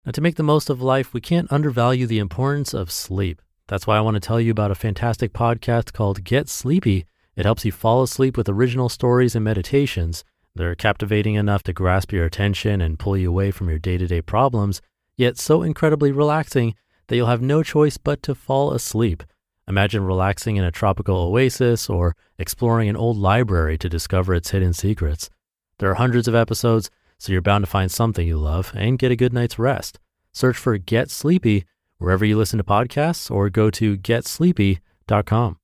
Now, to make the most of life, we can't undervalue the importance of sleep. That's why I want to tell you about a fantastic podcast called Get Sleepy. It helps you fall asleep with original stories and meditations. They're captivating enough to grasp your attention and pull you away from your day-to-day problems, yet so incredibly relaxing that you'll have no choice but to fall asleep. Imagine relaxing in a tropical oasis or exploring an old library to discover its hidden secrets. There are hundreds of episodes, so you're bound to find something you love and get a good night's rest. Search for Get Sleepy wherever you listen to podcasts or go to getsleepy.com.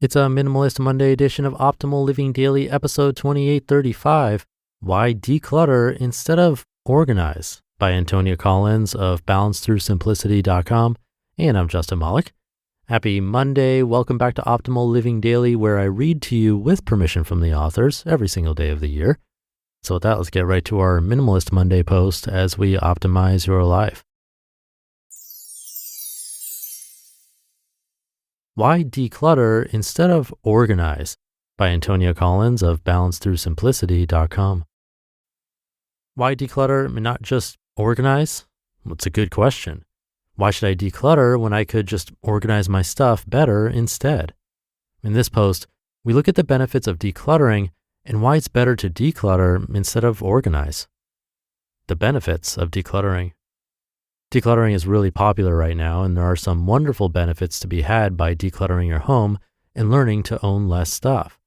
It's a Minimalist Monday edition of Optimal Living Daily, episode 2835, Why Declutter Instead of Organize, by Antonia Collins of balancethroughsimplicity.com. And I'm Justin Malik. Happy Monday. Welcome back to Optimal Living Daily, where I read to you with permission from the authors every single day of the year. So with that, let's get right to our Minimalist Monday post as we optimize your life. Why Declutter Instead of Organize, by Antonia Collins of balancethroughsimplicity.com. Why declutter and not just organize? Well, it's a good question. Why should I declutter when I could just organize my stuff better instead? In this post, we look at the benefits of decluttering and why it's better to declutter instead of organize. The benefits of decluttering. Decluttering is really popular right now, and there are some wonderful benefits to be had by decluttering your home and learning to own less stuff.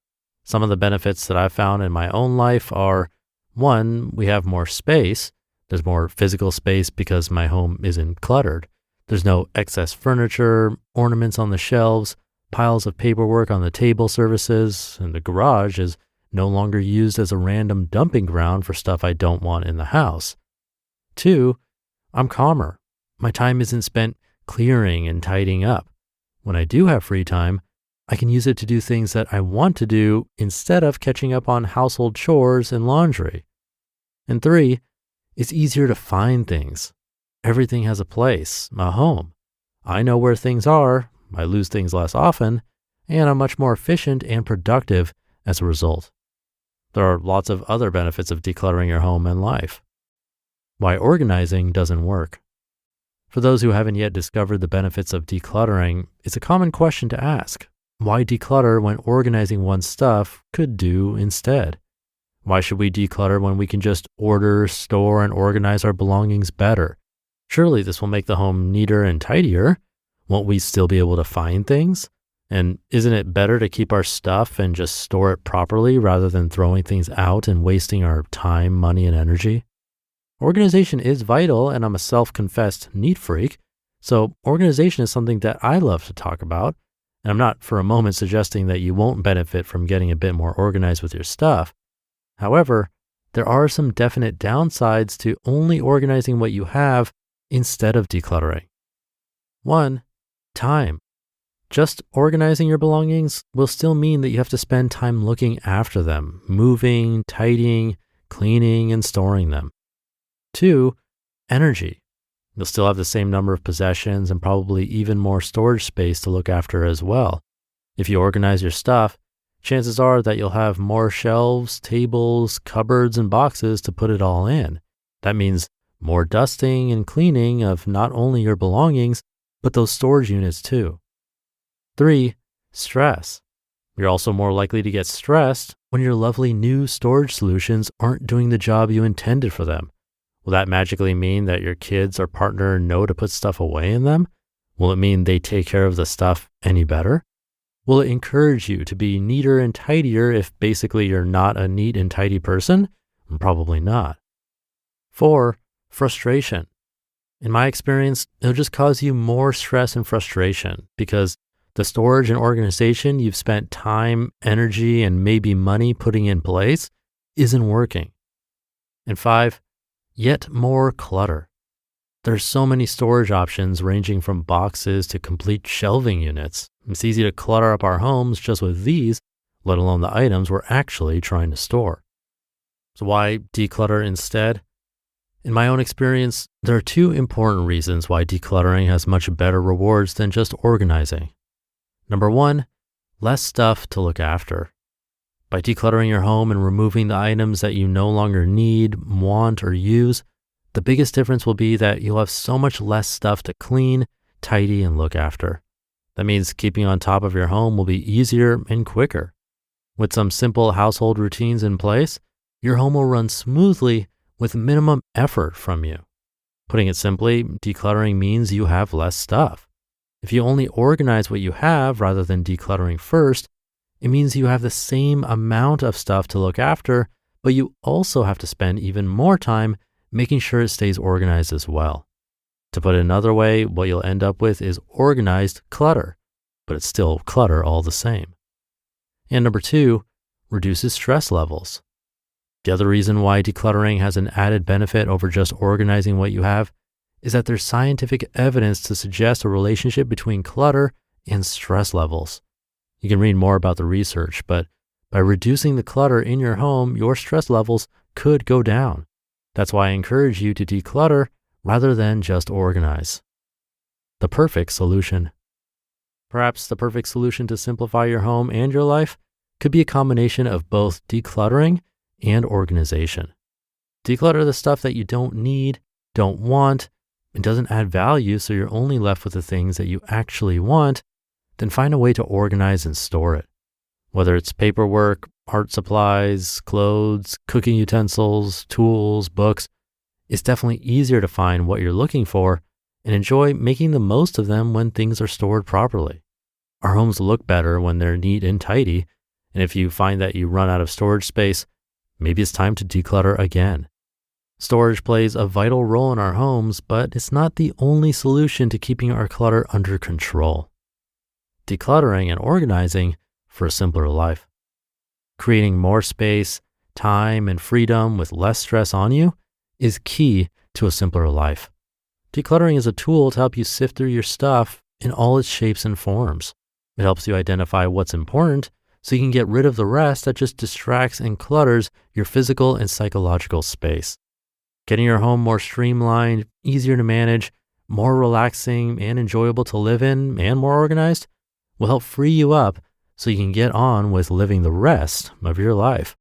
Some of the benefits that I've found in my own life are, 1, we have more space. There's more physical space because my home isn't cluttered. There's no excess furniture, ornaments on the shelves, piles of paperwork on the table services, and the garage is no longer used as a random dumping ground for stuff I don't want in the house. 2, I'm calmer. My time isn't spent clearing and tidying up. When I do have free time, I can use it to do things that I want to do instead of catching up on household chores and laundry. And 3, it's easier to find things. Everything has a place, a home. I know where things are, I lose things less often, and I'm much more efficient and productive as a result. There are lots of other benefits of decluttering your home and life. Why organizing doesn't work. For those who haven't yet discovered the benefits of decluttering, it's a common question to ask. Why declutter when organizing one's stuff could do instead? Why should we declutter when we can just order, store, and organize our belongings better? Surely this will make the home neater and tidier. Won't we still be able to find things? And isn't it better to keep our stuff and just store it properly rather than throwing things out and wasting our time, money, and energy? Organization is vital, and I'm a self-confessed neat freak, so organization is something that I love to talk about, and I'm not for a moment suggesting that you won't benefit from getting a bit more organized with your stuff. However, there are some definite downsides to only organizing what you have instead of decluttering. 1, time. Just organizing your belongings will still mean that you have to spend time looking after them, moving, tidying, cleaning, and storing them. 2, energy. You'll still have the same number of possessions and probably even more storage space to look after as well. If you organize your stuff, chances are that you'll have more shelves, tables, cupboards, and boxes to put it all in. That means more dusting and cleaning of not only your belongings, but those storage units too. 3, stress. You're also more likely to get stressed when your lovely new storage solutions aren't doing the job you intended for them. Will that magically mean that your kids or partner know to put stuff away in them? Will it mean they take care of the stuff any better? Will it encourage you to be neater and tidier if basically you're not a neat and tidy person? Probably not. 4, frustration. In my experience, it'll just cause you more stress and frustration because the storage and organization you've spent time, energy, and maybe money putting in place isn't working. And 5, yet more clutter. There's so many storage options ranging from boxes to complete shelving units. It's easy to clutter up our homes just with these, let alone the items we're actually trying to store. So why declutter instead? In my own experience, there are 2 important reasons why decluttering has much better rewards than just organizing. Number 1, less stuff to look after. By decluttering your home and removing the items that you no longer need, want, or use, The biggest difference will be that you'll have so much less stuff to clean, tidy, and look after. That means keeping on top of your home will be easier and quicker. With some simple household routines in place, your home will run smoothly with minimum effort from you. Putting it simply, decluttering means you have less stuff. If you only organize what you have rather than decluttering first, it means you have the same amount of stuff to look after, but you also have to spend even more time making sure it stays organized as well. To put it another way, what you'll end up with is organized clutter, but it's still clutter all the same. And number 2, reduces stress levels. The other reason why decluttering has an added benefit over just organizing what you have is that there's scientific evidence to suggest a relationship between clutter and stress levels. You can read more about the research, but by reducing the clutter in your home, your stress levels could go down. That's why I encourage you to declutter rather than just organize. The perfect solution. Perhaps the perfect solution to simplify your home and your life could be a combination of both decluttering and organization. Declutter the stuff that you don't need, don't want, and doesn't add value, so you're only left with the things that you actually want. Then find a way to organize and store it. Whether it's paperwork, art supplies, clothes, cooking utensils, tools, books, it's definitely easier to find what you're looking for and enjoy making the most of them when things are stored properly. Our homes look better when they're neat and tidy, and if you find that you run out of storage space, maybe it's time to declutter again. Storage plays a vital role in our homes, but it's not the only solution to keeping our clutter under control. Decluttering and organizing for a simpler life. Creating more space, time, and freedom with less stress on you is key to a simpler life. Decluttering is a tool to help you sift through your stuff in all its shapes and forms. It helps you identify what's important so you can get rid of the rest that just distracts and clutters your physical and psychological space. Getting your home more streamlined, easier to manage, more relaxing and enjoyable to live in, and more organized will help free you up so you can get on with living the rest of your life.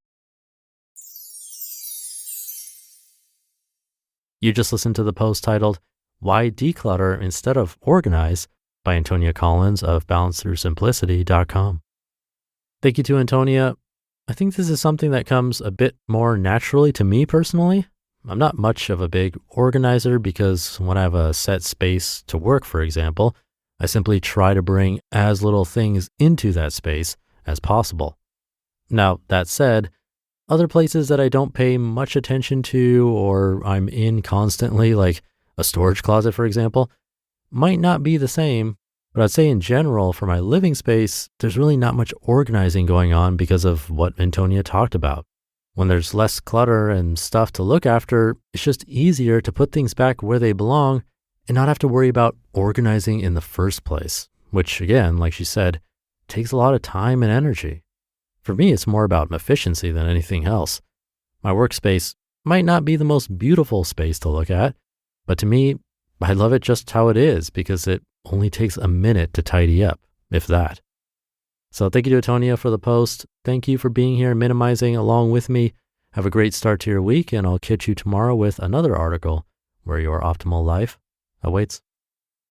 You just listened to the post titled, Why Declutter Instead of Organize by Antonia Collins of balancethroughsimplicity.com. Thank you to Antonia. I think this is something that comes a bit more naturally to me personally. I'm not much of a big organizer because when I have a set space to work, for example, I simply try to bring as little things into that space as possible. Now, that said, other places that I don't pay much attention to or I'm in constantly, like a storage closet, for example, might not be the same, but I'd say in general for my living space, there's really not much organizing going on because of what Antonia talked about. When there's less clutter and stuff to look after, it's just easier to put things back where they belong and not have to worry about organizing in the first place, which again, like she said, takes a lot of time and energy. For me, it's more about efficiency than anything else. My workspace might not be the most beautiful space to look at, but to me, I love it just how it is because it only takes a minute to tidy up, if that. So thank you to Antonia for the post. Thank you for being here and minimizing along with me. Have a great start to your week, and I'll catch you tomorrow with another article where your optimal life awaits.